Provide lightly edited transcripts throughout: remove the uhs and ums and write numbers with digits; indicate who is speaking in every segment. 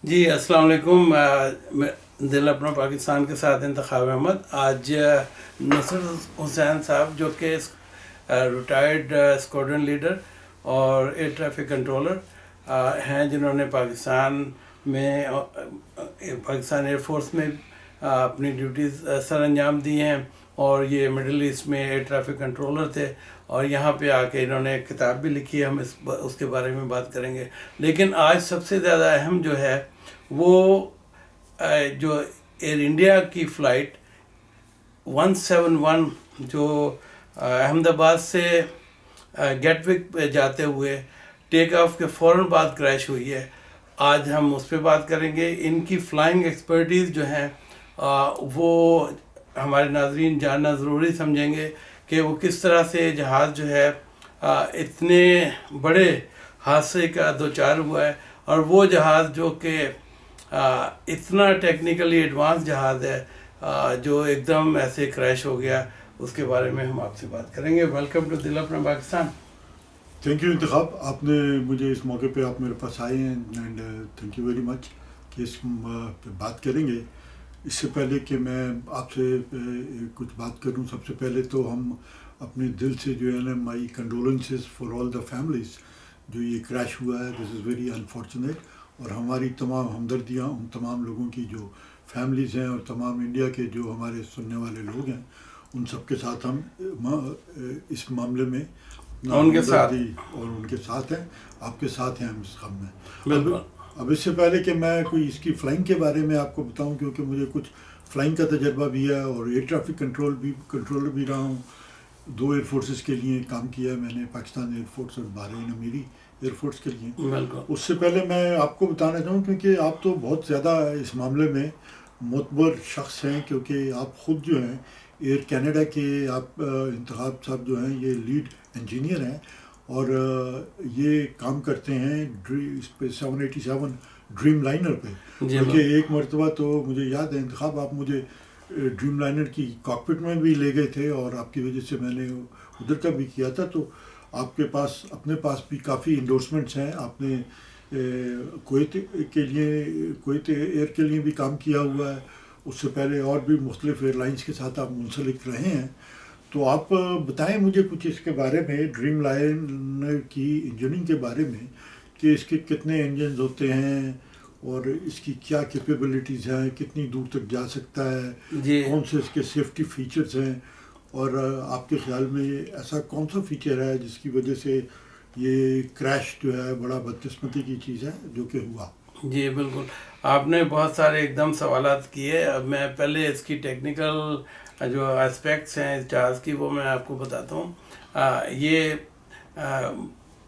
Speaker 1: جی السلام علیکم. میں دل اپنا پاکستان کے ساتھ انتخاب احمد. آج نصرت حسین صاحب جو کہ ریٹائرڈ اسکواڈرن لیڈر اور ایئر ٹریفک کنٹرولر ہیں، جنہوں نے پاکستان ایئر فورس میں اپنی ڈیوٹیز سر انجام دی ہیں، اور یہ مڈل ایسٹ میں ایئر ٹریفک کنٹرولر تھے، اور یہاں پہ آ کے انہوں نے ایک کتاب بھی لکھی ہے. ہم اس کے بارے میں بات کریں گے. لیکن آج سب سے زیادہ اہم جو ہے وہ جو ایئر انڈیا کی فلائٹ 171 جو احمد آباد سے گیٹ وک پہ جاتے ہوئے ٹیک آف کے فوراً بعد کریش ہوئی ہے. آج ہم اس پہ بات کریں گے. ان کی فلائنگ ایکسپرٹیز جو ہیں وہ ہمارے ناظرین جاننا ضروری سمجھیں گے کہ وہ کس طرح سے جہاز جو ہے اتنے بڑے حادثے کا دوچار ہوا ہے، اور وہ جہاز جو کہ اتنا ٹیکنیکلی ایڈوانس جہاز ہے جو ایک دم ایسے کریش ہو گیا. اس کے بارے میں ہم آپ سے بات کریں گے. ویلکم ٹو دل اپنا پاکستان.
Speaker 2: تھینک یو انتخاب. آپ نے مجھے اس موقع پہ آپ میرے پاس آئے ہیں، اینڈ تھینک یو ویری مچ کہ اس پہ بات کریں گے. اس سے پہلے کہ میں آپ سے کچھ بات کروں، سب سے پہلے تو ہم اپنے دل سے جو ہے نا مائی condolences for all the families جو یہ کریش ہوا ہے. دس از ویری انفارچونیٹ، اور ہماری تمام ہمدردیاں ان تمام لوگوں کی جو فیملیز ہیں اور تمام انڈیا کے جو ہمارے سننے والے لوگ ہیں ان سب کے ساتھ ہم اس معاملے میں
Speaker 1: ان کے ساتھ
Speaker 2: اور ان کے ساتھ ہیں، آپ کے ساتھ ہیں ہم اس غم میں.
Speaker 1: بالکل.
Speaker 2: اب اس سے پہلے کہ میں کوئی اس کی فلائنگ کے بارے میں آپ کو بتاؤں، کیونکہ مجھے کچھ فلائنگ کا تجربہ بھی ہے اور ایئر ٹریفک کنٹرولر بھی رہا ہوں. 2 ایئر فورسز کے لیے کام کیا ہے میں نے، پاکستان ایئر فورس اور بحرین امیری ایئر فورس کے لیے.
Speaker 1: بالکل.
Speaker 2: اس سے پہلے میں آپ کو بتانا چاہوں، کیونکہ آپ تو بہت زیادہ اس معاملے میں معتبر شخص ہیں، کیونکہ آپ خود جو ہیں ایئر کینیڈا کے آپ انتخاب صاحب جو ہیں یہ لیڈ انجینئر ہیں، اور یہ کام کرتے ہیں اس پہ 787 ڈریم لائنر پہ. کیونکہ ایک مرتبہ تو مجھے یاد ہے انتخاب، آپ مجھے ڈریم لائنر کی کاکپٹ میں بھی لے گئے تھے، اور آپ کی وجہ سے میں نے ادھر کا بھی کیا تھا. تو آپ کے پاس اپنے پاس بھی کافی انڈورسمنٹس ہیں. آپ نے کویت ایئر کے لیے بھی کام کیا ہوا ہے. اس سے پہلے اور بھی مختلف ایئر لائنس کے ساتھ آپ منسلک رہے ہیں. تو آپ بتائیں مجھے کچھ اس کے بارے میں، ڈریم لائنر کی انجننگ کے بارے میں، کہ اس کے کتنے انجنز ہوتے ہیں اور اس کی کیا کیپیبلٹیز ہیں، کتنی دور تک جا سکتا ہے، کون سے اس کے سیفٹی فیچرز ہیں، اور آپ کے خیال میں ایسا کون سا فیچر ہے جس کی وجہ سے یہ کریش جو ہے بڑا بدقسمتی کی چیز ہے جو کہ ہوا.
Speaker 1: جی بالکل. آپ نے بہت سارے ایک دم سوالات کیے. اب میں پہلے اس کی ٹیکنیکل جو اسپیکٹس ہیں اس جہاز کی وہ میں آپ کو بتاتا ہوں. یہ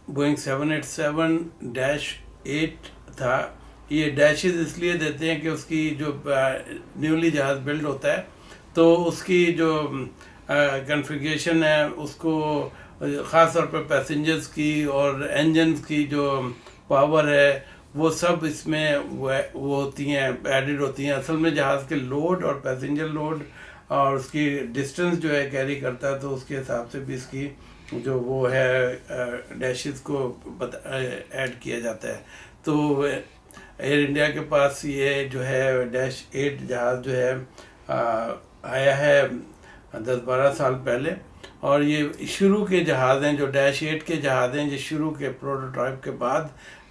Speaker 1: بوئنگ 787-8 تھا. یہ ڈیشز اس لیے دیتے ہیں کہ اس کی جو نیولی جہاز بلڈ ہوتا ہے تو اس کی جو کنفیگریشن ہے اس کو خاص طور پر پیسنجرز کی اور انجنز کی جو پاور ہے وہ سب اس میں وہ ہوتی ہیں، ایڈڈ ہوتی ہیں. اصل میں جہاز کے لوڈ اور پیسنجر لوڈ اور اس کی ڈسٹنس جو ہے کیری کرتا ہے، تو اس کے حساب سے بھی اس کی جو وہ ہے ڈیشز کو ایڈ کیا جاتا ہے. تو ایئر انڈیا کے پاس یہ جو ہے -8 جہاز جو ہے آیا ہے 10-12 سال پہلے، اور یہ شروع کے جہاز ہیں جو -8 کے جہاز ہیں. یہ شروع کے پروٹوٹائپ کے بعد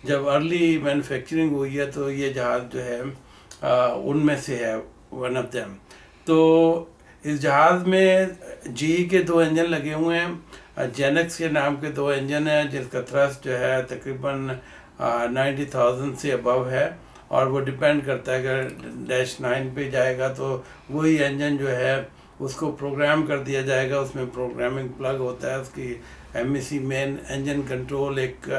Speaker 1: جب ارلی مینوفیکچرنگ ہوئی ہے تو یہ جہاز جو ہے ان میں سے ہے ون آف دیم. تو اس جہاز میں جی کے 2 انجن لگے ہوئے ہیں. جینکس کے نام کے 2 انجن ہیں جس کا تھرسٹ جو ہے تقریباً 90,000 سے ابو ہے، اور وہ ڈپینڈ کرتا ہے اگر -9 پہ جائے گا تو وہی انجن جو ہے اس کو پروگرام کر دیا جائے گا. اس میں پروگرامنگ پلگ ہوتا ہے، اس کی MEC مین انجن کنٹرول ایک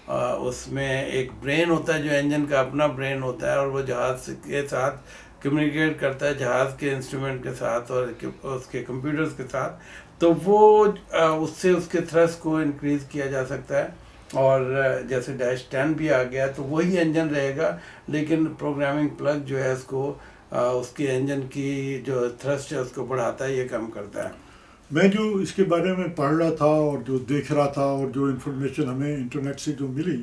Speaker 1: اس میں ایک برین ہوتا ہے جو انجن کا اپنا برین ہوتا ہے، اور وہ جہاز کے ساتھ کمیونیکیٹ کرتا ہے، جہاز کے انسٹرومنٹ کے ساتھ اور اس کے کمپیوٹرز کے ساتھ. تو وہ اس سے اس کے تھرسٹ کو انکریز کیا جا سکتا ہے. اور جیسے -10 بھی آ گیا تو وہی انجن رہے گا، لیکن پروگرامنگ پلگ جو ہے اس کو اس کے انجن کی جو تھرسٹ ہے اس کو بڑھاتا ہے، یہ کم کرتا ہے.
Speaker 2: میں جو اس کے بارے میں پڑھ رہا تھا اور جو دیکھ رہا تھا اور جو انفارمیشن ہمیں انٹرنیٹ سے جو ملی،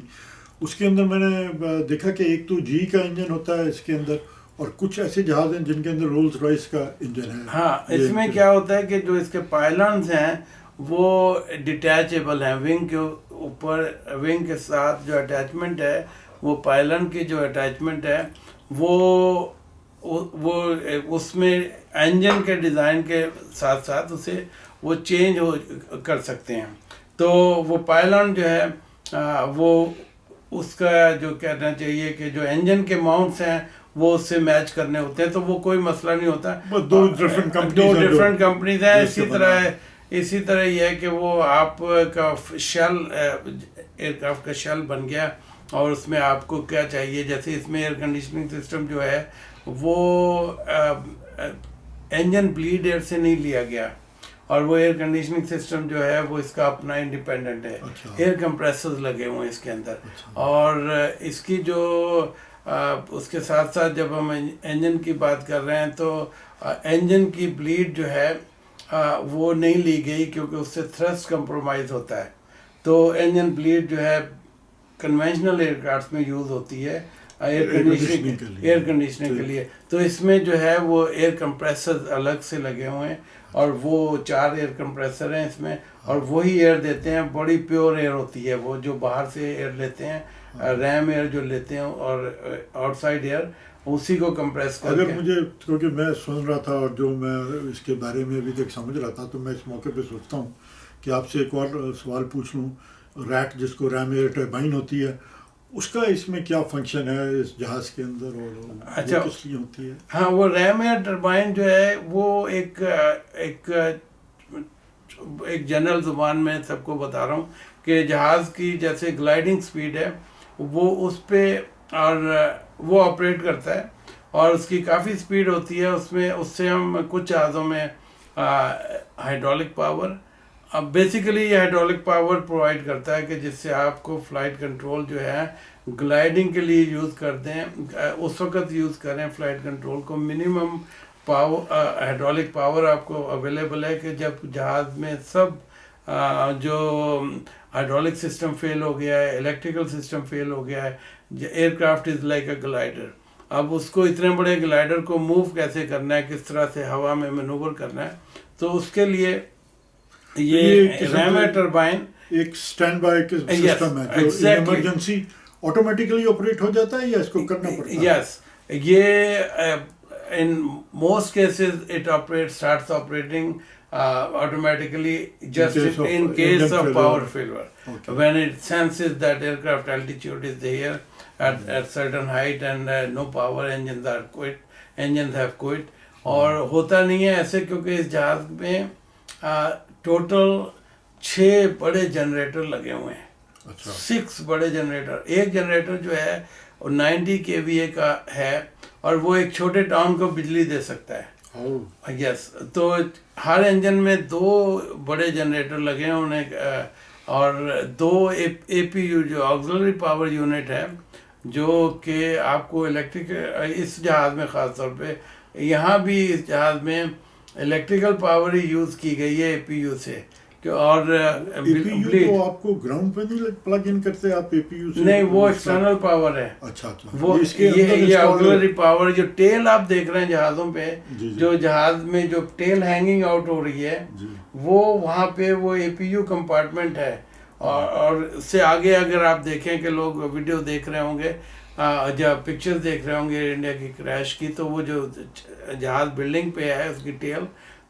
Speaker 2: اس کے اندر میں نے دیکھا کہ ایک تو جی کا انجن ہوتا ہے اس کے اندر، اور کچھ ایسے جہاز ہیں جن کے اندر رولز رائس کا انجن ہے.
Speaker 1: ہاں اس میں کیا ہوتا ہے کہ جو اس کے پائلنز ہیں وہ ڈیٹیچیبل ہیں، ونگ کے اوپر ونگ کے ساتھ جو اٹیچمنٹ ہے وہ پائلن کی جو اٹیچمنٹ ہے وہ اس میں انجن کے ڈیزائن کے ساتھ ساتھ اسے وہ چینج کر سکتے ہیں. تو وہ پائلن جو ہے وہ اس کا جو کہنا چاہیے کہ جو انجن کے ماؤنٹس ہیں وہ اس سے میچ کرنے ہوتے ہیں، تو وہ کوئی مسئلہ نہیں ہوتا.
Speaker 2: دو ڈفرینٹ
Speaker 1: کمپنیز ہیں. اسی طرح یہ ہے کہ وہ آپ کا شیل ایئرکرافٹ کا شیل بن گیا، اور اس میں آپ کو کیا چاہیے، جیسے اس میں ایئر کنڈیشننگ سسٹم جو ہے وہ انجن بلیڈ ایئر سے نہیں لیا گیا، اور وہ ایئر کنڈیشننگ سسٹم جو ہے وہ اس کا اپنا انڈیپینڈنٹ ہے. ایئر کمپریسرز لگے ہوئے ہیں اس کے اندر، اور اس کی جو اس کے ساتھ ساتھ جب ہم انجن کی بات کر رہے ہیں تو انجن کی بلیڈ جو ہے وہ نہیں لی گئی کیونکہ اس سے تھرسٹ کمپرومائز ہوتا ہے. تو انجن بلیڈ جو ہے کنونشنل ایئر کرافٹ میں یوز ہوتی ہے ایئر کنڈیشننگ کے لیے. تو اس میں جو ہے وہ ایئر کمپریسر الگ سے لگے ہوئے ہیں، اور وہ 4 ایئر کمپریسر ہیں اس میں، اور وہی ایئر دیتے ہیں. بڑی پیور ایئر ہوتی ہے وہ جو باہر سے ایئر لیتے ہیں، ریم ایئر جو لیتے ہیں اور آؤٹ سائڈ ایئر اسی کو کمپریس کر کے.
Speaker 2: اگر مجھے، کیونکہ میں سن رہا تھا اور جو میں اس کے بارے میں ابھی تک سمجھ رہا تھا، تو میں اس موقع پہ سوچتا ہوں کہ آپ سے ایک اور سوال پوچھ لوں. ریٹ جس کو ریم ایئر ٹربائن ہوتی ہے، اس کا اس میں کیا فنکشن ہے اس جہاز کے اندر، اور
Speaker 1: اچھا
Speaker 2: کس لیے ہوتی ہے؟
Speaker 1: ہاں، وہ ریم ایئر ٹربائن جو ہے وہ ایک جنرل زبان میں سب کو بتا رہا ہوں کہ جہاز کی جیسے گلائڈنگ سپیڈ ہے وہ اس پہ، اور وہ آپریٹ کرتا ہے، اور اس کی کافی سپیڈ ہوتی ہے. اس سے ہم کچھ جہازوں میں ہائیڈرولک پاور، اب بیسیکلی یہ ہائیڈرولک پاور پرووائڈ کرتا ہے کہ جس سے آپ کو فلائٹ کنٹرول جو ہے گلائڈنگ کے لیے یوز کرتے ہیں، اس وقت یوز کریں فلائٹ کنٹرول کو. منیمم پاور ہائیڈرولک پاور آپ کو اویلیبل ہے کہ جب جہاز میں سب جو ہائیڈرولک سسٹم فیل ہو گیا ہے، الیکٹریکل سسٹم فیل ہو گیا ہے. Aircraft is like a glider. اب اس کو اتنے بڑے گلائڈر کو موو کیسے کرنا ہے، کس طرح سے ہوا میں مینوور کرنا ہے، تو اس کے لیے یہ ریم ایئر ٹربائن
Speaker 2: ایک اسٹینڈ بائی سسٹم ہے جو ایمرجنسی آٹومیٹیکلی آپریٹ ہو جاتا ہے، یا اس کو کرنا پڑتا ہے؟
Speaker 1: یس، یہ in most cases it starts operating automatically just in case of power failure.
Speaker 2: Okay.
Speaker 1: When it senses that aircraft altitude is there at certain height and no power, engines have quit. اور ہوتا نہیں ہے ایسے کیونکہ اس جہاز میں total 6 بڑے generator لگے ہوئے ہیں. 6 بڑے جنریٹر. ایک جنریٹر جو ہے 90 kVA کا ہے، اور وہ ایک چھوٹے ٹاؤن کو بجلی دے سکتا ہے. یس، تو ہر انجن میں 2 بڑے جنریٹر لگے ہیں انہیں، اور 2 اے پی یو جو آکسیلری پاور یونٹ ہے، جو کہ آپ کو الیکٹرک، اس جہاز میں خاص طور پہ، یہاں بھی اس جہاز میں الیکٹریکل پاور ہی یوز کی گئی ہے اے پی یو سے. اور
Speaker 2: تو آپ کو گراؤنڈ پہ نہیں پلگ ان کرتے آپ اے پی یو سے؟
Speaker 1: نہیں، وہ ایکسٹرنل پاور ہے.
Speaker 2: اچھا،
Speaker 1: وہ یہ آکسیلری پاور، جو ٹیل آپ دیکھ رہے ہیں جہازوں پہ، جو جہاز میں جو ٹیل ہینگنگ آؤٹ ہو رہی ہے، وہ وہاں پہ وہ اے پی یو کمپارٹمنٹ ہے. اور اس سے آگے اگر آپ دیکھیں کہ لوگ ویڈیو دیکھ رہے ہوں گے، جب پکچر دیکھ رہے ہوں گے انڈیا کی کریش کی، تو وہ جو جہاز بلڈنگ پہ ہے اس کی ٹیل،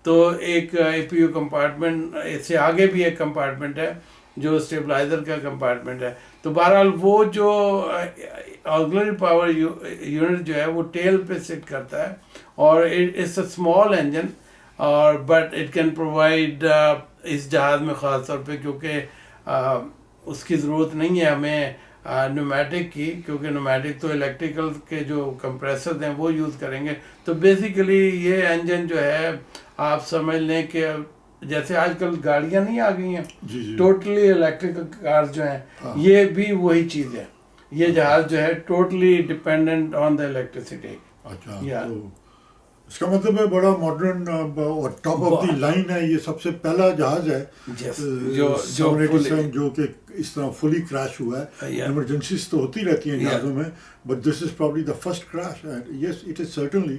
Speaker 1: تو ایک اے پی یو کمپارٹمنٹ، اس سے آگے بھی ایک کمپارٹمنٹ ہے جو اسٹیبلائزر کا کمپارٹمنٹ ہے. تو بہرحال وہ جو آکسیلری پاور یونٹ جو ہے وہ ٹیل پہ سٹ کرتا ہے، اور اٹس اے اسمال انجن، اور بٹ اٹ کین پرووائڈ اس جہاز میں خاص طور پہ، کیونکہ اس کی ضرورت نہیں ہے ہمیں نیومیٹک کی، کیونکہ نیومیٹک تو الیکٹریکل کے جو کمپریسرز ہیں وہ یوز کریں گے. تو بیسیکلی یہ انجن جو ہے آپ سمجھ لیں کہ جیسے آج کل گاڑیاں نہیں آ گئی ہیں ٹوٹلی الیکٹریکل کارز جو ہیں، یہ بھی وہی چیز ہے. یہ جہاز جو ہے totally dependent on the electricity.
Speaker 2: اچھا، اس کا مطلب ہے بڑا ماڈرن اور ٹاپ آف دی لائن ہے. یہ سب سے پہلا جہاز ہے
Speaker 1: جو
Speaker 2: 787 جو کہ اس طرح فلی کریش ہوا ہے. ایمرجنسیز تو ہوتی رہتی ہیں جہازوں میں, but this is probably the first crash. Yes it is certainly,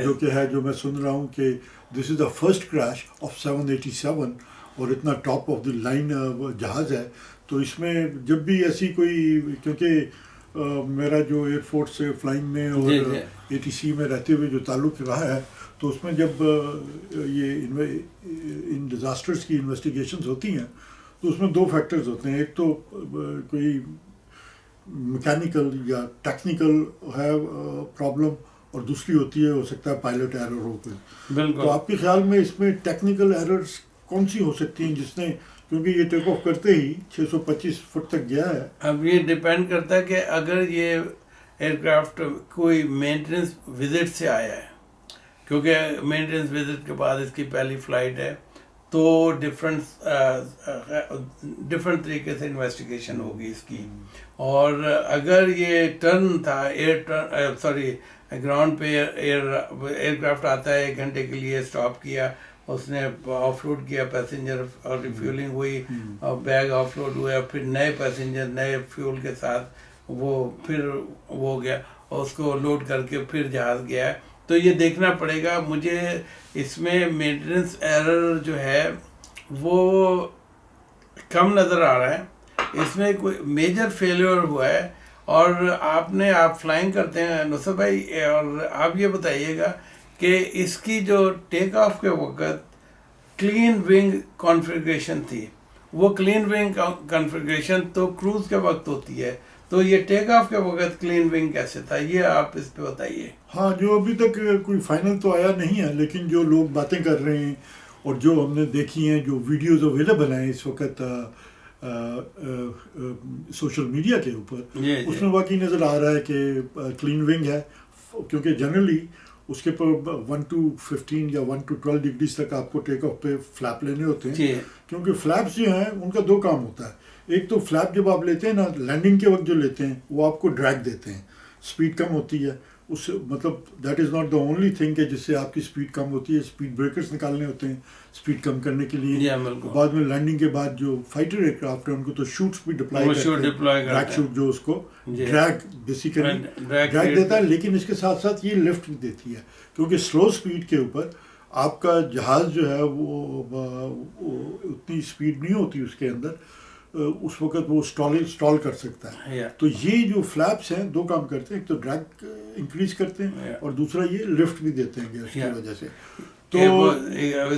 Speaker 2: جو کہ ہے جو میں سن رہا ہوں کہ دس از دا فرسٹ کریش آف 787 اور اتنا ٹاپ آف دی لائن جہاز ہے. تو اس میں جب بھی ایسی کوئی, کیونکہ میرا جو ایئر فورس سے فلائنگ میں اور اے ٹی سی میں رہتے ہوئے جو تعلق رہا ہے, تو اس میں جب یہ ان ڈیزاسٹرز کی انویسٹیگیشنز ہوتی ہیں تو اس میں دو فیکٹرز ہوتے ہیں. ایک تو کوئی میکینیکل یا ٹیکنیکل ہے پرابلم, اور دوسری ہوتی ہے ہو سکتا ہے پائلٹ ایرر ہو کوئی. تو آپ کے خیال میں اس میں ٹیکنیکل ایررز کون سی ہو سکتی ہیں جس نے, کیونکہ یہ ٹیک آف کرتے ہی 625 فٹ تک گیا ہے.
Speaker 1: اب یہ ڈیپینڈ کرتا ہے کہ اگر یہ ایئر کرافٹ کوئی مینٹیننس وزٹ سے آیا ہے, کیونکہ مینٹیننس وزٹ کے بعد اس کی پہلی فلائٹ ہے, تو ڈفرینٹ طریقے سے انویسٹیگیشن ہوگی اس کی. اور اگر یہ ٹرن تھا گراؤنڈ پہ ایئر کرافٹ آتا ہے 1 گھنٹے کے لیے, اسٹاپ کیا, اس نے آف لوڈ کیا پیسنجر اور ریفیولنگ ہوئی, بیگ آف لوڈ ہوا, پھر نئے پیسنجر نئے فیول کے ساتھ وہ پھر وہ گیا اور اس کو لوڈ کر کے پھر جہاز گیا ہے. تو یہ دیکھنا پڑے گا مجھے اس میں مینٹیننس ایرر جو ہے وہ کم نظر آ رہا ہے. اس میں کوئی میجر فیلیور ہوا ہے. اور آپ فلائنگ کرتے ہیں نصرت بھائی, اور آپ یہ بتائیے گا کہ اس کی جو ٹیک آف کے وقت کلین ونگ کانفیگریشن تھی, وہ کلین ونگ کانفیگریشن تو کروز کے وقت ہوتی ہے, تو یہ ٹیک آف کے وقت کلین ونگ کیسے تھا, یہ آپ اس پہ بتائیے.
Speaker 2: ہاں, جو ابھی تک کوئی فائنل تو آیا نہیں ہے, لیکن جو لوگ باتیں کر رہے ہیں اور جو ہم نے دیکھی ہیں, جو ویڈیوز اویلیبل ہیں اس وقت سوشل میڈیا کے اوپر, اس میں واقعی نظر آ رہا ہے کہ کلین ونگ ہے. کیونکہ جنرلی اس کے پر 1 to 15 یا 1 to 12 ڈگریز تک آپ کو ٹیک آف پہ فلیپ لینے ہوتے ہیں. کیونکہ فلیپس جو ہیں ان کا 2 کام ہوتا ہے. ایک تو فلیپ جب آپ لیتے ہیں نا لینڈنگ کے وقت جو لیتے ہیں, وہ آپ کو ڈریگ دیتے ہیں, اسپیڈ کم ہوتی ہے. اس سے مطلب that is not the only thing کہ جس سے آپ کی اسپیڈ کم ہوتی ہے. اسپیڈ بریکرز نکالنے ہوتے ہیں اسپیڈ کم کرنے کے لیے. بعد میں لینڈنگ کے بعد جو فائٹر ایئر کرافٹ ہے ان کو تو شوٹس بھی ڈپلائی کرتے ہیں, ڈریگ شوٹ جو اس کو ڈریگ بیسیکلی ڈریگ دیتا ہے. لیکن اس کے ساتھ ساتھ یہ لفٹ بھی دیتی ہے, کیونکہ سلو اسپیڈ کے اوپر آپ کا جہاز جو ہے وہ اتنی اسپیڈ نہیں ہوتی اس کے اندر, اس وقت وہ اسٹال کر سکتا ہے. تو یہ جو فلیپس ہیں 2 کام کرتے ہیں, ایک تو ڈریگ انکریز کرتے ہیں اور دوسرا یہ لفٹ بھی دیتے ہیں اس کی وجہ سے. تو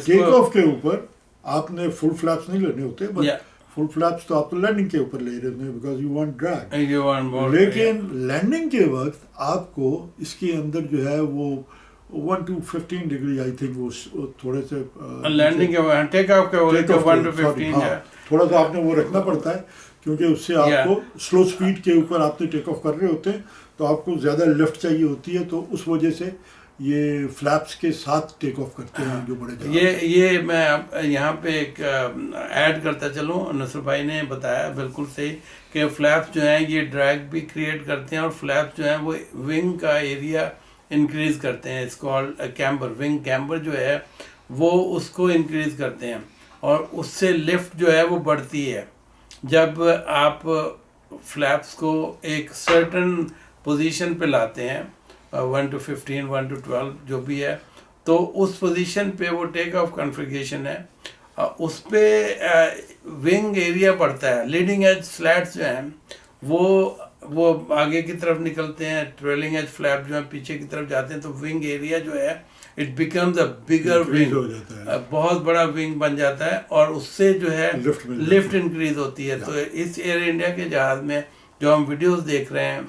Speaker 2: ٹیک آف کے اوپر آپ نے فل فلیپس نہیں لینے ہوتے, بٹ فل فلیپس تو آپ تو لینڈنگ کے اوپر لے رہے ہیں بیکاز یو وانٹ ڈریگ. لیکن لینڈنگ کے وقت آپ کو اس کے اندر جو ہے وہ 1 to 15 ڈگری آئی تھنک وہ تھوڑے سے
Speaker 1: لینڈنگ کے ٹیک آف کے وقت 1 to 15 ہے,
Speaker 2: تھوڑا سا آپ نے وہ رکھنا پڑتا ہے, کیونکہ اس سے آپ کو سلو سپیڈ کے اوپر آپ نے ٹیک آف کر رہے ہوتے ہیں تو آپ کو زیادہ لفٹ چاہیے ہوتی ہے. تو اس وجہ سے یہ فلیپس کے ساتھ ٹیک آف کرتے ہیں جو بڑے جہاز.
Speaker 1: یہ میں یہاں پہ ایک ایڈ کرتا چلوں, نصر بھائی نے بتایا بالکل صحیح کہ فلیپس جو ہیں یہ ڈریگ بھی کریٹ کرتے ہیں, اور فلیپس جو ہیں وہ ونگ کا ایریا انکریز کرتے ہیں. اس کو کیمبر, ونگ کیمبر جو ہے وہ اس کو انکریز کرتے ہیں, اور اس سے لفٹ جو ہے وہ بڑھتی ہے. جب آپ فلیپس کو ایک سرٹن پوزیشن پہ لاتے ہیں 1 to 15 1 to 12 جو بھی ہے, تو اس پوزیشن پہ وہ ٹیک آف کنفیگریشن ہے, اس پہ ونگ ایریا بڑھتا ہے. لیڈنگ ایج سلیٹس جو ہیں وہ آگے کی طرف نکلتے ہیں, ٹریلنگ ایج فلیپ جو ہیں پیچھے کی طرف جاتے ہیں, تو ونگ ایریا جو ہے it becomes a bigger wing, بہت بڑا ونگ بن جاتا ہے, اور اس سے جو ہے لفٹ انکریز ہوتی ہے. تو اس ایئر انڈیا کے جہاز میں جو ہم ویڈیوز دیکھ رہے ہیں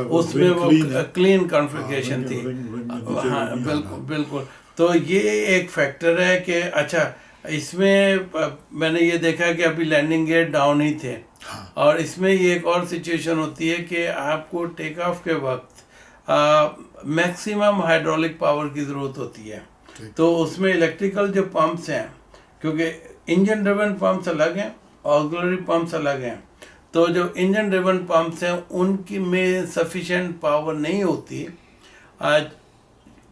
Speaker 1: اس میں وہ کلین کانفیگریشن تھی. ہاں بالکل. تو یہ ایک فیکٹر ہے کہ اچھا اس میں میں نے یہ دیکھا کہ ابھی لینڈنگ گیئر ڈاؤن ہی تھے, اور اس میں یہ ایک اور سچویشن ہوتی ہے کہ آپ کو ٹیک آف کے وقت میکسیمم ہائیڈرولک پاور کی ضرورت ہوتی ہے. تو اس میں الیکٹریکل جو پمپس ہیں, کیونکہ انجن ڈریون پمپس الگ ہیں, آکسیلری پمپس الگ ہیں, تو جو انجن ڈریون پمپس ہیں ان کی میں سفیشینٹ پاور نہیں ہوتی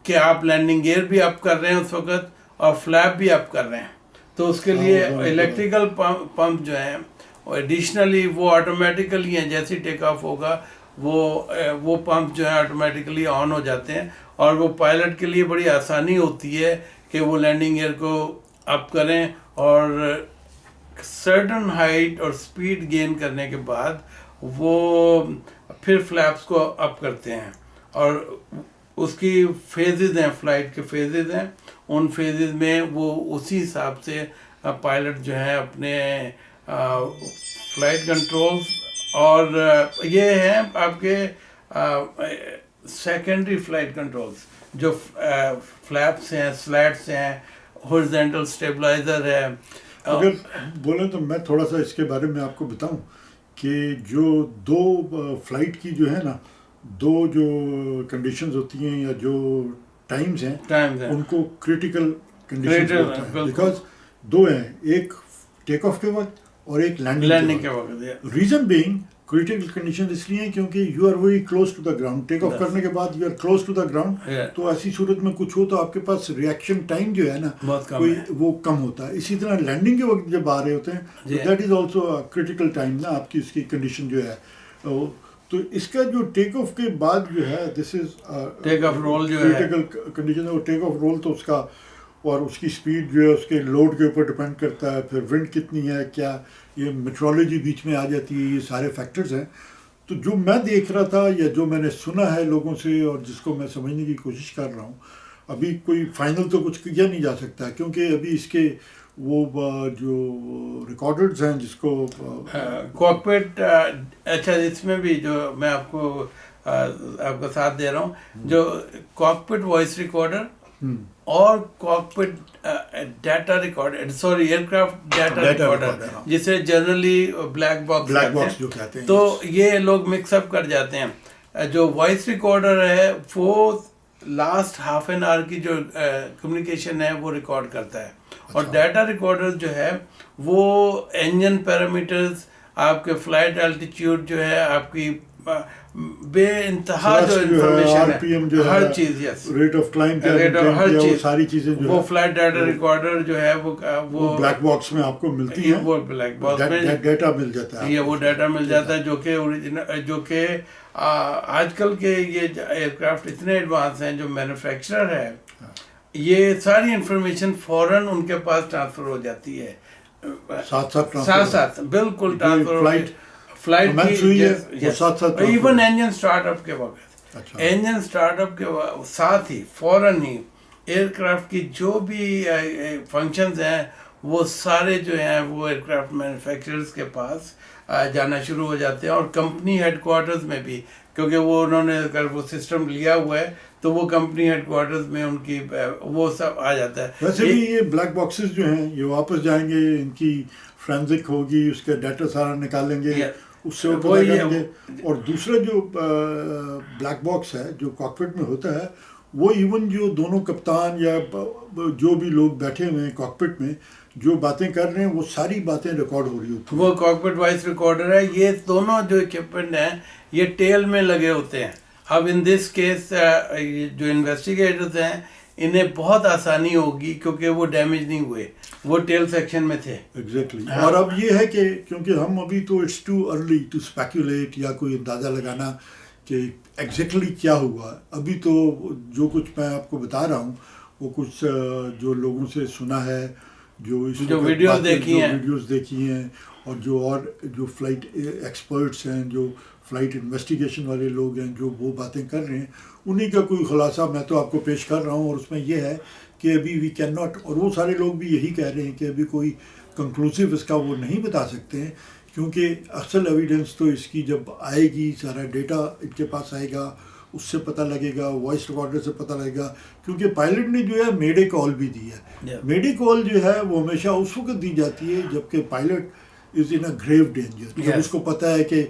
Speaker 1: کہ آپ لینڈنگ گیئر بھی اپ کر رہے ہیں اس وقت اور فلیپ بھی اپ کر رہے ہیں، تو اس کے لیے الیکٹریکل پمپ جو ہیں ایڈیشنلی وہ آٹومیٹیکلی ہیں، جیسے ٹیک آف ہوگا وہ پمپ جو ہے آٹومیٹکلی آن ہو جاتے ہیں، اور وہ پائلٹ کے لیے بڑی آسانی ہوتی ہے کہ وہ لینڈنگ گیئر کو اپ کریں، اور سرٹن ہائٹ اور سپیڈ گین کرنے کے بعد وہ پھر فلیپس کو اپ کرتے ہیں، اور اس کی فیزز ہیں، فلائٹ کے فیزز ہیں، ان فیزز میں وہ اسی حساب سے پائلٹ جو ہیں اپنے فلائٹ کنٹرولز، اور یہ ہیں آپ کے سیکنڈری فلائٹ کنٹرولز جو فلیپس ہیں، سلیٹس ہیں، ہورزینٹل سٹیبلائزر ہے.
Speaker 2: اگر بولیں تو میں تھوڑا سا اس کے بارے میں آپ کو بتاؤں کہ جو دو فلائٹ کی جو ہے نا، دو جو کنڈیشنز ہوتی ہیں یا جو ٹائمز ہیں ان کو کریٹیکل کنڈیشنز ہوتا ہے، بیکاز دو ہیں، ایک ٹیک آف کے وقت اور ایک لینڈنگ کے وقت. ریزن بینگ کریٹیکل کنڈیشن اس لیے کیونکہ you are very close to the ground, take off کرنے کے بعد you are close to the ground, تو ایسی صورت میں کچھ ہو تو آپ کے پاس ریئیکشن ٹائم جو ہے نا کوئی وہ کم ہوتا ہے. اسی طرح لینڈنگ کے وقت جب آ رہے ہوتے ہیں that is also critical time نا آپ کی اس کی کنڈیشن جو ہے. تو اس کا جو ٹیک آف کے بعد جو ہے دس از
Speaker 1: ٹیک آف رول جو ہے
Speaker 2: کریٹیکل کنڈیشن ہے. وہ ٹیک آف رول تو اس کا اور اس کی سپیڈ جو ہے اس کے لوڈ کے اوپر ڈپینڈ کرتا ہے، پھر ونڈ کتنی ہے، کیا یہ میٹرولوجی بیچ میں آ جاتی ہے، یہ سارے فیکٹرز ہیں. تو جو میں دیکھ رہا تھا یا جو میں نے سنا ہے لوگوں سے اور جس کو میں سمجھنے کی کوشش کر رہا ہوں، ابھی کوئی فائنل تو کچھ کیا نہیں جا سکتا کیونکہ ابھی اس کے وہ جو ریکارڈرز ہیں جس کو
Speaker 1: کاکپٹ. اچھا اس میں بھی جو میں آپ کو آپ کا ساتھ دے رہا ہوں، جو کاکپٹ وائس ریکارڈر اور cockpit data recorder, sorry aircraft data recorder جسے جنرلی بلیک باکس
Speaker 2: جو کہتے ہیں،
Speaker 1: تو یہ لوگ مکس اپ کر جاتے ہیں. جو وائس ریکارڈر ہے وہ لاسٹ ہاف این آور کی جو کمیونیکیشن ہے وہ ریکارڈ کرتا ہے، اور ڈیٹا ریکارڈر جو ہے وہ انجن پیرامیٹرز، آپ کے فلائٹ الٹیٹیوڈ جو ہے، آپ کی بے انتہا جو انفارمیشن ہے، ہر چیز، یس
Speaker 2: ریٹ آف کلائمب
Speaker 1: ہر چیز،
Speaker 2: ساری چیزیں جو
Speaker 1: وہ فلائٹ ڈیٹا ریکارڈر جو ہے وہ
Speaker 2: بلیک باکس میں آپ کو ملتی ہیں،
Speaker 1: وہ بلیک باکس میں
Speaker 2: ڈیٹا مل جاتا ہے،
Speaker 1: یہ وہ ڈیٹا مل جاتا ہے جو کہ آج کل کے یہ ایئر کرافٹ اتنے ایڈوانس ہیں، جو مینوفیکچرر ہے یہ ساری انفارمیشن فوراً ان کے پاس ٹرانسفر ہو جاتی ہے، ساتھ بالکل ٹرانسفر فلائٹ کی، ایون انجن سٹارٹ اپ کے وقت، انجن سٹارٹ اپ کے ساتھ ہی فوراً ہی ایئر کرافٹ کی جو بھی فنکشنز ہیں وہ سارے جو ہیں وہ ایئر کرافٹ مینوفیکچررز کے پاس جانا شروع ہو جاتے ہیں، اور کمپنی ہیڈ کوارٹرز میں بھی، کیونکہ وہ انہوں نے اگر وہ سسٹم لیا ہوا ہے تو وہ کمپنی ہیڈ کوارٹرز میں ان کی وہ سب آ جاتا ہے.
Speaker 2: ویسے بھی یہ بلیک باکسز جو ہیں یہ واپس جائیں گے، ان کی فرینزک ہوگی، اس کا ڈیٹا سارا نکالیں گے، اس سے وہ پتہ کریں گے. اور دوسرا جو بلیک باکس ہے جو کاکپٹ میں ہوتا ہے، وہ ایون جو دونوں کپتان یا جو بھی لوگ بیٹھے ہوئے ہیں کاکپٹ میں جو باتیں کر رہے ہیں وہ ساری باتیں ریکارڈ ہو رہی ہوتی ہیں.
Speaker 1: وہ کاکپٹ وائس ریکارڈر ہے. یہ دونوں جو اکوپمنٹ ہیں یہ ٹیل میں لگے ہوتے ہیں. اب ان دس کیس جو انویسٹیگیٹرز ہیں انہیں بہت آسانی ہوگی کیونکہ وہ ڈیمیج نہیں ہوئے، وہ ٹیل سیکشن میں تھے.
Speaker 2: ایگزیکٹلی. اور اب یہ ہے کہ کیونکہ ہم ابھی تو it's too early to speculate یا کوئی اندازہ لگانا کہ ایگزیکٹلی کیا ہوا. ابھی تو جو کچھ میں آپ کو بتا رہا ہوں وہ کچھ جو لوگوں سے سنا ہے، جو
Speaker 1: ویڈیوز
Speaker 2: دیکھی ہیں اور جو فلائٹ ایکسپرٹس ہیں، جو فلائٹ انویسٹیگیشن والے لوگ ہیں، جو وہ باتیں کر رہے ہیں، انہی کا کوئی خلاصہ میں تو آپ کو پیش کر رہا ہوں. اور اس میں یہ ہے کہ ابھی وی کین ناٹ، اور وہ سارے لوگ بھی یہی کہہ رہے ہیں کہ ابھی کوئی کنکلوسیو اس کا وہ نہیں بتا سکتے ہیں، کیونکہ اصل ایویڈنس تو اس کی جب آئے گی، سارا ڈیٹا ان کے پاس آئے گا، اس سے پتہ لگے گا، وائس ریکارڈر سے پتہ لگے گا. کیونکہ پائلٹ نے جو ہے میڈے کال بھی دی ہے. میڈے کال جو ہے وہ ہمیشہ اس وقت دی جاتی ہے جب کہ پائلٹ از ان اے گریو ڈینجر، جب اس کو پتہ ہے کہ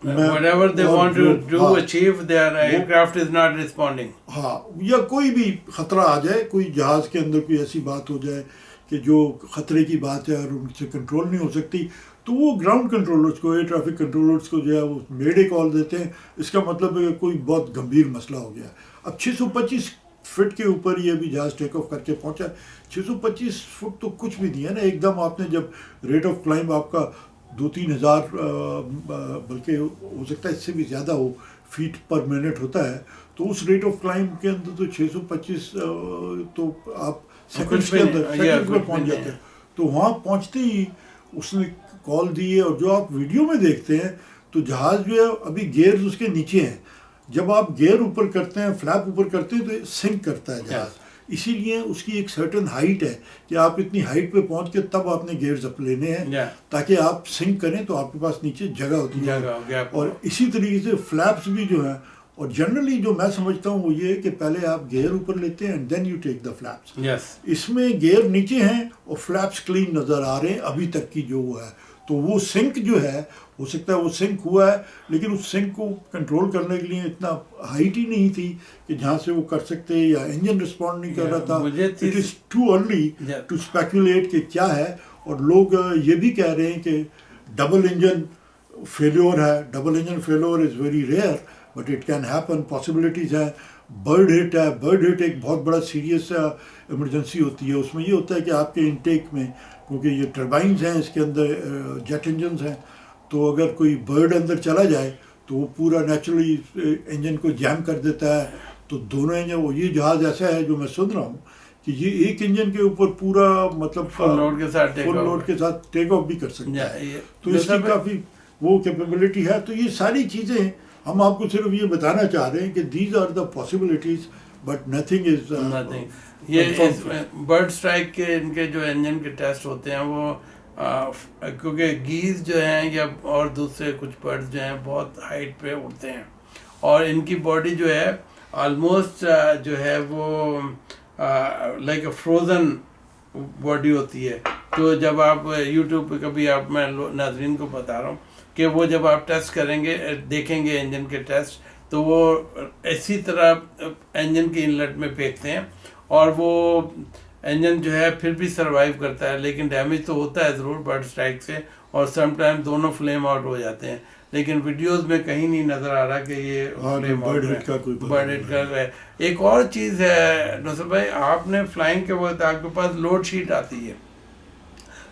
Speaker 1: whatever they want to do achieve, their aircraft is not responding.
Speaker 2: ہاں، یا کوئی بھی خطرہ آ جائے، کوئی جہاز کے اندر کوئی ایسی بات ہو جائے کہ جو خطرے کی بات ہے اور ان سے کنٹرول نہیں ہو سکتی، تو وہ گراؤنڈ کنٹرولرز کو، ایئر ٹریفک کنٹرولرز کو جو ہے وہ میڈے کال دیتے ہیں. اس کا مطلب ہے کہ کوئی بہت گمبھیر مسئلہ ہو گیا. اب 625 فٹ کے اوپر یہ ابھی جہاز ٹیک آف کر کے پہنچا. 625 فٹ تو کچھ بھی نہیں ہے نا. ایک دم آپ نے جب ریٹ آف کلائمب آپ کا 2-3 ہزار بلکہ ہو سکتا ہے اس سے بھی زیادہ ہو فیٹ پر منٹ ہوتا ہے, تو اس ریٹ آف کلائمب کے اندر تو 625 تو آپ سیکنڈس کے اندر سیکنڈس میں پہنچ جاتے ہیں. تو وہاں پہنچتے ہی اس نے کال دی ہے. اور جو آپ ویڈیو میں دیکھتے ہیں تو جہاز جو ہے ابھی گیئرز اس کے نیچے ہیں. جب آپ گیئر اوپر کرتے ہیں, فلیپ اوپر کرتے ہیں تو سنک کرتا ہے جہاز. اسی لیے اس کی ایک سرٹن ہائٹ ہے کہ آپ اتنی ہائٹ پہ پہنچ کے تب آپ نے گیئرز اپ لینے ہیں تاکہ آپ سنک کریں تو آپ کے پاس نیچے جگہ ہوتی ہے. اور اسی طریقے سے فلیپس بھی جو ہیں, اور جنرلی جو میں سمجھتا ہوں وہ یہ ہے کہ پہلے آپ گیئر اوپر لیتے ہیں and then you take the flaps. اس میں گیئر نیچے ہیں اور فلیپس کلین نظر آ رہے ہیں ابھی تک کی جو وہ ہے. تو وہ سنک جو ہے ہو سکتا ہے وہ سنک ہوا ہے, لیکن اس سنک کو کنٹرول کرنے کے لیے اتنا ہائٹ ہی نہیں تھی کہ جہاں سے وہ کر سکتے, یا انجن رسپونڈ نہیں کر رہا تھا. It is too early to speculate کہ کیا ہے. اور لوگ یہ بھی کہہ رہے ہیں کہ ڈبل انجن فیلیور ہے. Double engine failure is very rare but it can happen, possibilities ہیں. برڈ ہٹ ہے. برڈ ہٹ ایک بہت بڑا سیریس ایمرجنسی ہوتی ہے. اس میں یہ ہوتا ہے کہ آپ کے انٹیک میں, کیونکہ یہ ٹربائنز ہیں اس کے اندر, جیٹ انجنز ہیں, تو اگر کوئی برڈ اندر چلا جائے تو وہ پورا نیچرلی انجن کو جیم کر دیتا ہے. تو دونوں انجن, وہ یہ جہاز ایسا ہے جو میں سن رہا ہوں کہ یہ ایک انجن کے اوپر پورا مطلب
Speaker 1: فل لوڈ
Speaker 2: کے ساتھ ٹیک آف بھی کر سکتا ہے. تو اس کی کافی وہ کیپیبلٹی ہے. تو یہ ساری چیزیں ہم آپ کو صرف یہ بتانا چاہ رہے ہیں کہ these are the possibilities but nothing is
Speaker 1: nothing. یہ برڈ اسٹرائک کے ان کے جو انجن کے ٹیسٹ ہوتے ہیں وہ کیونکہ گیز جو ہیں یا اور دوسرے کچھ برڈز جو ہیں بہت ہائٹ پہ اڑتے ہیں, اور ان کی باڈی جو ہے آلموسٹ جو ہے وہ لائک اے فروزن باڈی ہوتی ہے. تو جب آپ یوٹیوب پہ کبھی آپ, میں ناظرین کو بتا رہا ہوں کہ وہ جب آپ ٹیسٹ کریں گے, دیکھیں گے انجن کے ٹیسٹ, تو وہ اسی طرح انجن کی انلٹ میں پھینکتے ہیں اور وہ انجن جو ہے پھر بھی سروائیو کرتا ہے, لیکن ڈیمیج تو ہوتا ہے ضرور برڈ اسٹرائک سے, اور سم ٹائم دونوں فلیم آؤٹ ہو جاتے ہیں. لیکن ویڈیوز میں کہیں نہیں نظر آ رہا کہ یہ فلیم آؤٹ ہے, برڈ ہٹ کر رہا ہے. ایک اور چیز ہے نصر بھائی, آپ نے فلائنگ کے وقت آپ کے پاس لوڈ شیٹ آتی ہے.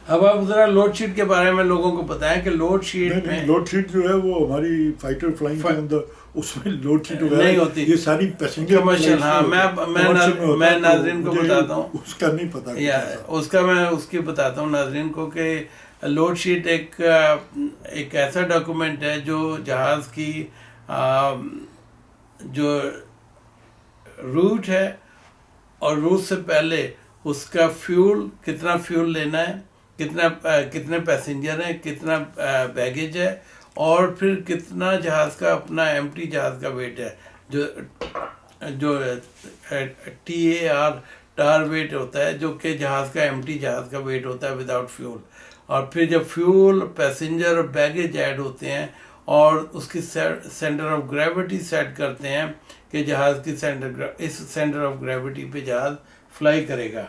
Speaker 1: اب آپ ذرا لوڈ شیٹ کے بارے میں لوگوں کو بتائیں کہ لوڈ شیٹ میں,
Speaker 2: لوڈ شیٹ جو ہے وہ ہماری فائٹر فلائنگ کے اندر اس میں لوڈ شیٹ
Speaker 1: نہیں ہوتی,
Speaker 2: یہ ساری پیسنجر
Speaker 1: کمرشل. ہاں میں ناظرین کو بتاتا ہوں,
Speaker 2: اس کا نہیں پتا,
Speaker 1: اس کا میں اس کی بتاتا ہوں ناظرین کو کہ لوڈ شیٹ ایک ایسا ڈاکومنٹ ہے جو جہاز کی جو روٹ ہے اور روٹ سے پہلے اس کا فیول, کتنا فیول لینا ہے, کتنے پیسنجر ہیں, کتنا بیگیج ہے, اور پھر کتنا جہاز کا اپنا ایمٹی جہاز کا ویٹ ہے, جو TAR ٹار ویٹ ہوتا ہے, جو کہ جہاز کا ایمٹی جہاز کا ویٹ ہوتا ہے وداؤٹ فیول. اور پھر جب فیول, پیسنجر اور بیگیج ایڈ ہوتے ہیں اور اس کی سینٹر آف گریوٹی سیٹ کرتے ہیں کہ جہاز کی اس سینٹر آف گریوٹی پہ جہاز فلائی کرے گا.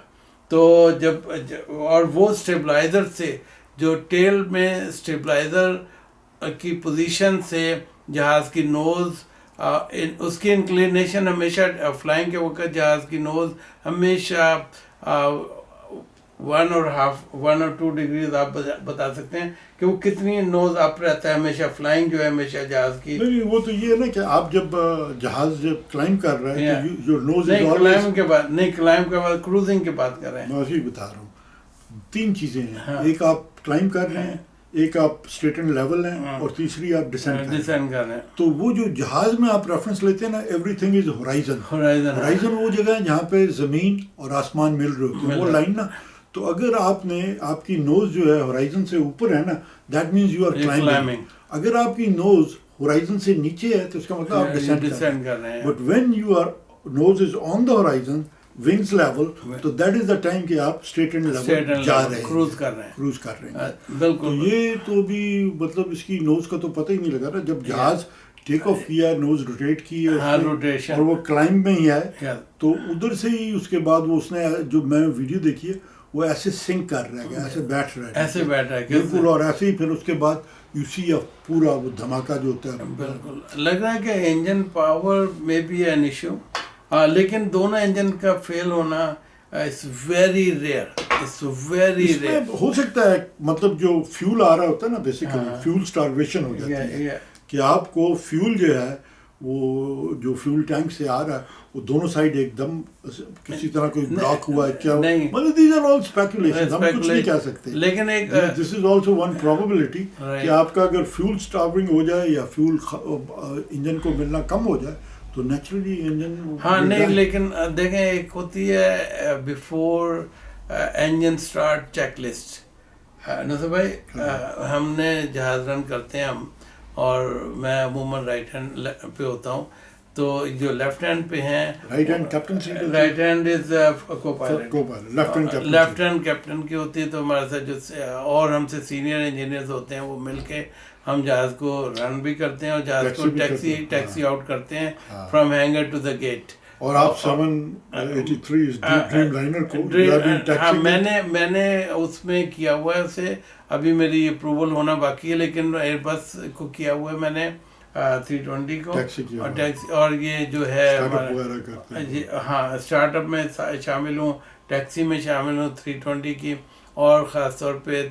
Speaker 1: تو جب اور وہ اسٹیبلائزر سے, جو ٹیل میں اسٹیبلائزر کی پوزیشن سے جہاز کی نوز, اس کی انکلینیشن ہمیشہ فلائنگ کے وقت جہاز کی نوز ہمیشہ 1 اور 2 ڈگریز آپ بتا سکتے ہیں کہ وہ کتنی نوز اپ رہتا ہے ہمیشہ, فلائنگ جو ہے ہمیشہ جہاز کی.
Speaker 2: نہیں, وہ تو یہ ہے نا کہ آپ جب جہاز جب کلائم کر رہے ہیں تو جو نوز
Speaker 1: کلائم کے بعد نہیں, کلائم کے بعد کروزنگ کی بات کر رہے ہیں.
Speaker 2: میں وہی بتا رہا ہوں, 3 چیزیں ہیں. ایک آپ کلائم کر رہے ہیں, ایک آپ اسٹریٹ اینڈ لیول ہیں, اور تیسری آپ ڈسینڈ
Speaker 1: کر رہے ہیں.
Speaker 2: تو وہ جو جہاز میں آپ ریفرنس لیتے ہیں نا, every thing is horizon. Horizon وہ جگہ ہے جہاں پہ زمین اور آسمان مل رہے ہوتے ہیں, وہ لائن نا. تو اگر آپ کی نوز جو ہے ہورائزن سے اوپر ہے نا, that means you are climbing. اگر آپ کی نوز ہورائزن سے نیچے ہے تو اس کا مطلب آپ ڈسینڈ کر رہے ہیں. But when you are nose is on the horizon, wings level, تو دیٹ از دا ٹائم کہ آپ اسٹریٹ اینڈ لیول جا رہے ہیں,
Speaker 1: کروز کر رہے ہیں.
Speaker 2: بالکل. یہ تو بھی مطلب اس کی نوز کا تو پتہ ہی نہیں لگا نا. جب جہاز ٹیک آف کیا, نوز روٹیٹ کی اور وہ کلائمب میں ہی آئے, تو ادھر سے ہی اس کے بعد وہ اس نے, جو میں ویڈیو دیکھی ہے, وہ ایسے سنک کر رہا ہے, ایسے بیٹھ رہا ہے بالکل, اور ایسے ہی پھر اس کے بعد یو سی پورا وہ دھماکہ جو ہوتا ہے.
Speaker 1: بالکل لگ رہا ہے کہ انجن پاور میں بھی این ایشو, ہاں لیکن دونوں انجن کا فیل ہونا it's very rare, it's very
Speaker 2: اس میں
Speaker 1: ریئر.
Speaker 2: ہو سکتا ہے مطلب جو فیول آ رہا ہوتا ہے نا بیسیکلی فیول اسٹارویشن ہو جاتی ہے کہ آپ کو فیول جو ہے وہ جو فیول ٹینک سے آ رہا ہے وہ دونوں سائڈ ایک دم کسی طرح کوئی بلاک ہوا ہے کیا، مطلب دیز آر آل اسپیکولیشن، ہم کچھ نہیں کہہ سکتے.
Speaker 1: لیکن ایک
Speaker 2: دس از آلسو ون پرابیبلٹی کہ آپ کا اگر فیول اسٹارونگ ہو جائے یا فیول انجن کو ملنا کم ہو جائے تو نیچرلی انجن.
Speaker 1: ہاں نہیں لیکن دیکھیں ایک ہوتی ہے before engine start checklist. Nasr بھائی ہم نے جہاز رن کرتے ہیں ہم، اور میں عموماً رائٹ ہینڈ پہ ہوتا ہوں، تو جو لیفٹ ہینڈ پہ ہیں
Speaker 2: right hand captain seat,
Speaker 1: right hand is copilot, left hand captain کی ہوتی ہے. تو ہمارے ساتھ جو اور ہم سے سینئر انجینئرز ہوتے ہیں وہ مل کے ہم جہاز کو رن بھی کرتے ہیں اور جہاز کو ٹیکسی آؤٹ کرتے ہیں from hangar to the gate.
Speaker 2: اور آپ 783 ڈریم لائنر کو
Speaker 1: میں نے اس میں کیا ہوا ہے اسے، ابھی میری اپروول ہونا باقی ہے، لیکن ایئر بس کو کیا ہوا ہے میں نے 320 کو اور ٹیکسی، اور یہ جو ہے جی ہاں اسٹارٹ اپ میں شامل ہوں، ٹیکسی میں شامل ہوں 320 کی، اور خاص طور پہ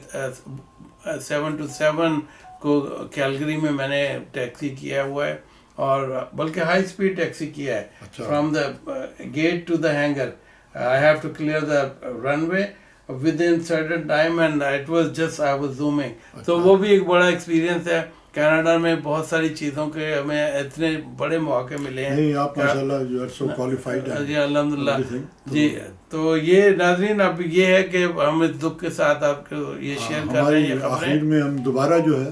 Speaker 1: 727 کو کیلگری میں نے ٹیکسی کیا ہوا ہے، اور بلکہ ہائی اسپیڈ ٹیکسی کیا ہے from the gate to the hangar. I have to clear the runway within certain time and it was just I was zooming. تو وہ بھی ایک بڑا ایکسپیرینس ہے. کینیڈا میں بہت ساری چیزوں کے ہمیں اتنے بڑے مواقع ملے ہیں.
Speaker 2: نہیں آپ ماشاءاللہ you are so qualified.
Speaker 1: جی الحمدللہ. جی تو یہ ناظرین اب یہ ہے کہ ہم اس دکھ کے ساتھ آپ کو یہ شیئر کر رہے ہیں.
Speaker 2: آخر میں ہم دوبارہ جو ہے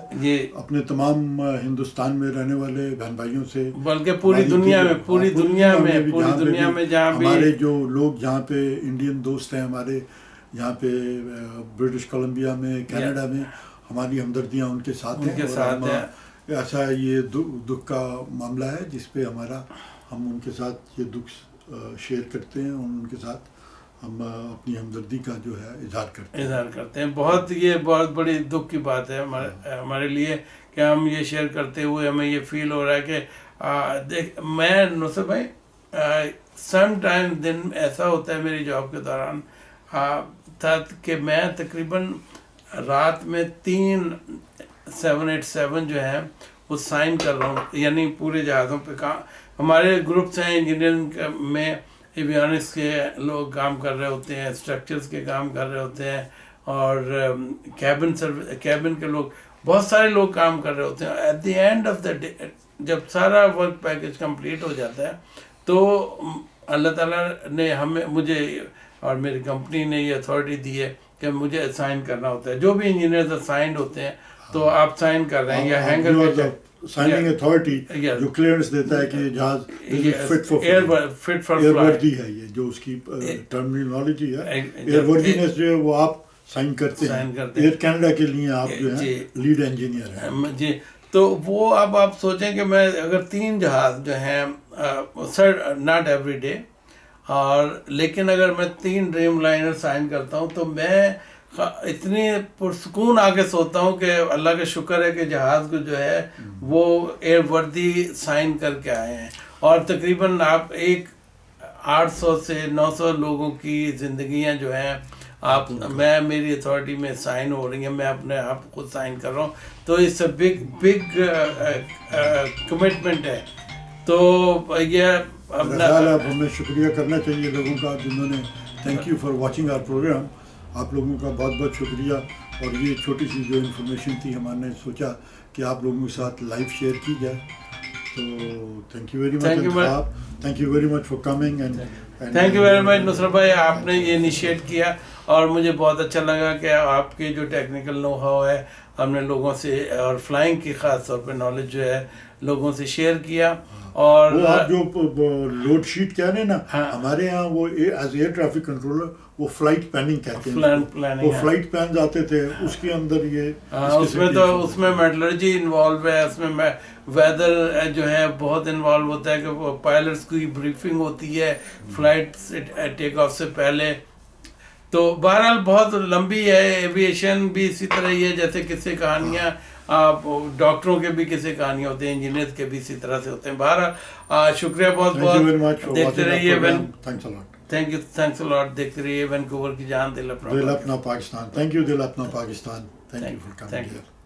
Speaker 2: اپنے تمام ہندوستان میں رہنے والے بہن بھائیوں سے،
Speaker 1: بلکہ پوری دنیا میں جہاں بھی
Speaker 2: ہمارے جو لوگ جہاں پہ انڈین دوست ہیں ہمارے یہاں پہ برٹش کولمبیا میں، کینیڈا میں، ہماری ہمدردیاں ان کے ساتھ ہیں. ایسا یہ دکھ کا معاملہ ہے جس پہ ہم ان کے ساتھ یہ دکھ شیئر کرتے ہیں، اور ان کے ساتھ ہم اپنی ہمدردی کا جو ہے اظہار کرتے ہیں.
Speaker 1: یہ بہت بڑی دکھ کی بات ہے ہمارے لیے کہ ہم یہ شیئر کرتے ہوئے ہمیں یہ فیل ہو رہا ہے کہ دیکھ میں نصر بھائی سم ٹائم دن ایسا ہوتا ہے میری جاب کے دوران تھا کہ میں تقریباً رات میں 3 787 جو ہے وہ سائن کر رہا ہوں، یعنی پورے جہازوں پہ ہمارے گروپس ہیں انجینئرنگ میں، ایویانکس کے لوگ کام کر رہے ہوتے ہیں، اسٹرکچرز کے کام کر رہے ہوتے ہیں، اور کیبن کے لوگ، بہت سارے لوگ کام کر رہے ہوتے ہیں. At the end of the day جب سارا ورک پیکج کمپلیٹ ہو جاتا ہے تو اللہ تعالیٰ نے مجھے اور میری کمپنی نے یہ اتھارٹی دی ہے کہ مجھے سائن کرنا ہوتا ہے. جو بھی انجینئرز سائنڈ ہوتے ہیں تو آپ سائن کر رہے ہیں یا ہینگر پہ
Speaker 2: سائننگ اتھارٹی جو کلیئرنس دیتا ہے کہ یہ جہاز
Speaker 1: فٹ فار
Speaker 2: ایئر وردی ہے، یہ جو اس کی ٹرمینالوجی ہے ایئر وردینس جو ہے وہ آپ سائن کرتے ہیں. ایئر کینیڈا کے لیے آپ جو ہے لیڈ انجینئر ہیں.
Speaker 1: جی تو وہ اب آپ سوچیں کہ میں اگر 3 جہاز جو ہیں سر ناٹ ایوری ڈے، اور لیکن اگر میں 3 ڈریم لائنر سائن کرتا ہوں تو میں اتنی پرسکون آ کے سوتا ہوں کہ اللہ کا شکر ہے کہ جہاز کو جو ہے وہ ایئر وردی سائن کر کے آئے ہیں. اور تقریباً آپ 800 سے 900 لوگوں کی زندگیاں جو ہیں میری اتھارٹی میں سائن ہو رہی ہیں، میں اپنے آپ خود سائن کر رہا ہوں. تو اٹس اے بگ کمٹمنٹ ہے. تو یہ
Speaker 2: ہمیں شکریہ کرنا چاہیے لوگوں کا جنہوں نے thank you for watching our programme. آپ لوگوں کا بہت بہت شکریہ. اور یہ چھوٹی سی جو انفارمیشن تھی ہم نے سوچا کہ آپ لوگوں کے ساتھ لائیو شیئر کی جائے. تو thank you very much. Thank you very much for coming and
Speaker 1: thank you very much Nusrat بھائی، آپ نے یہ انیشیٹ کیا اور مجھے بہت اچھا لگا کہ آپ کے جو ٹیکنیکل نو ہاؤ ہے ہم نے لوگوں سے، اور فلائنگ کی خاص طور پہ نالج جو ہے لوگوں سے شیئر کیا. اور
Speaker 2: وہ آپ جو لوڈ شیٹ کہہ رہے ہیں نا، ہمارے یہاں وہ ایز ایئر ٹریفک کنٹرولر وہ فلائٹ پلاننگ کہتے ہیں. وہ فلائٹ پلانز آتے تھے، اس کے اندر یہ
Speaker 1: اس میں میٹلرجی انوالو ہے، اس میں ویدر جو ہے بہت انوالو ہوتا ہے کہ وہ پائلٹس کی بریفنگ ہوتی ہے فلائٹ ٹیک آف سے پہلے. تو بہرحال بہت لمبی ہے. ایویشن بھی اسی طرح ہی ہے جیسے قصے کہانیاں ڈاکٹروں کے بھی کسی کہانیاں ہوتے ہیں, انجینئر کے بھی اسی طرح سے ہوتے ہیں. بہرحال شکریہ بہت
Speaker 2: Thank you very much
Speaker 1: بہت.
Speaker 2: for
Speaker 1: دیکھتے
Speaker 2: watching our
Speaker 1: رہیے
Speaker 2: program. Thanks a lot.
Speaker 1: Thank you, thanks allot. دیکھتے رہیے وینکوور کی جان, دل اپنا
Speaker 2: دل اپنا پاکستان. Thank you, دل اپنا Pakistan. Thank you for coming
Speaker 1: Thank you.
Speaker 2: here.